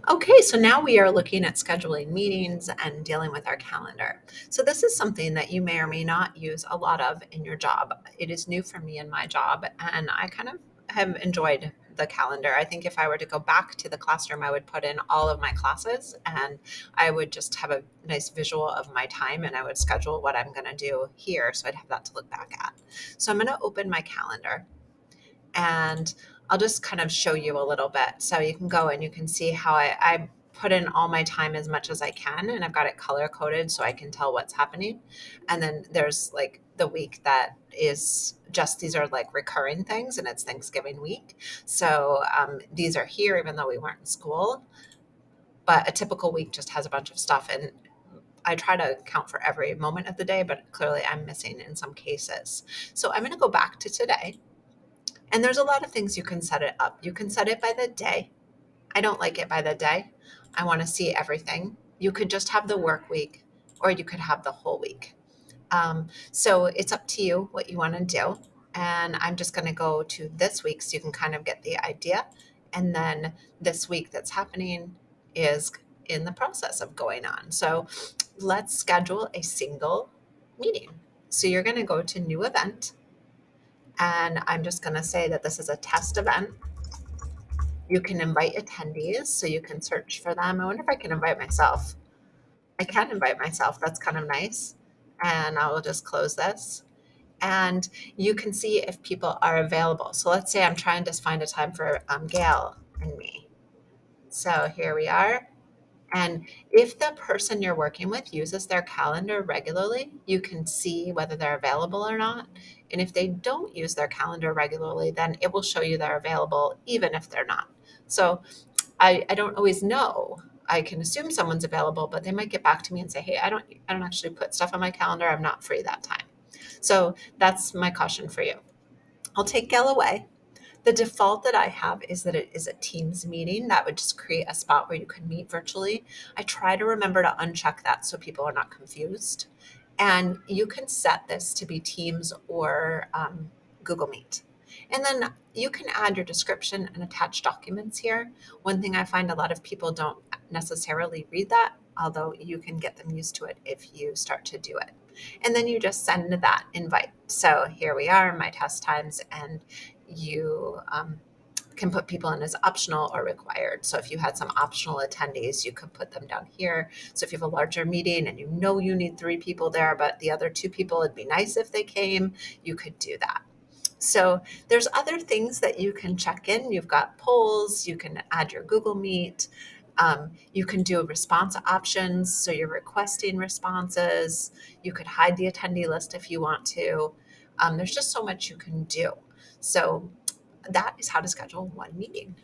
Okay, so now we are looking at scheduling meetings and dealing with our calendar. So, this is something that you may or may not use a lot of in your job. It is new for me in my job, and I kind of have enjoyed the calendar. I think if I were to go back to the classroom, I would put in all of my classes and I would just have a nice visual of my time and I would schedule what I'm going to do here. So, I'd have that to look back at. So, I'm going to open my calendar and I'll just kind of show you a little bit. So you can go and you can see how I put in all my time as much as I can, and I've got it color coded so I can tell what's happening. And then there's like the week that is just these are like recurring things, and it's Thanksgiving week. So these are here even though we weren't in school. But a typical week just has a bunch of stuff, and I try to count for every moment of the day, but clearly I'm missing in some cases. So I'm going to go back to today, and there's a lot of things you can set it up. You can set it by the day. I don't like it by the day. I want to see everything. You could just have the work week, or you could have the whole week. So it's up to you what you want to do. And I'm just going to go to this week so you can kind of get the idea. And then this week that's happening is in the process of going on. So let's schedule a single meeting. So you're going to go to new event, and I'm just going to say that this is a test event. You can invite attendees, so you can search for them. I wonder if I can invite myself. I can invite myself. That's kind of nice. And I will just close this. And you can see if people are available. So let's say I'm trying to find a time for Gail and me. So here we are. And if the person you're working with uses their calendar regularly, you can see whether they're available or not. And if they don't use their calendar regularly, then it will show you they're available even if they're not. So I don't always know. I can assume someone's available, but they might get back to me and say, "Hey, I don't actually put stuff on my calendar. I'm not free that time." So that's my caution for you. I'll take Gail away. The default that I have is that it is a Teams meeting. That would just create a spot where you can meet virtually. I try to remember to uncheck that so people are not confused. And you can set this to be Teams or Google Meet. And then you can add your description and attach documents here. One thing I find a lot of people don't necessarily read that, although you can get them used to it if you start to do it. And then you just send that invite. So here we are, my test times, and you can put people in as optional or required. So if you had some optional attendees, you could put them down here. So if you have a larger meeting and you know you need 3 people there, but the other 2 people, it'd be nice if they came, you could do that. So there's other things that you can check in. You've got polls, you can add your Google Meet. You can do response options. So you're requesting responses. You could hide the attendee list if you want to. There's just so much you can do. So that is how to schedule one meeting.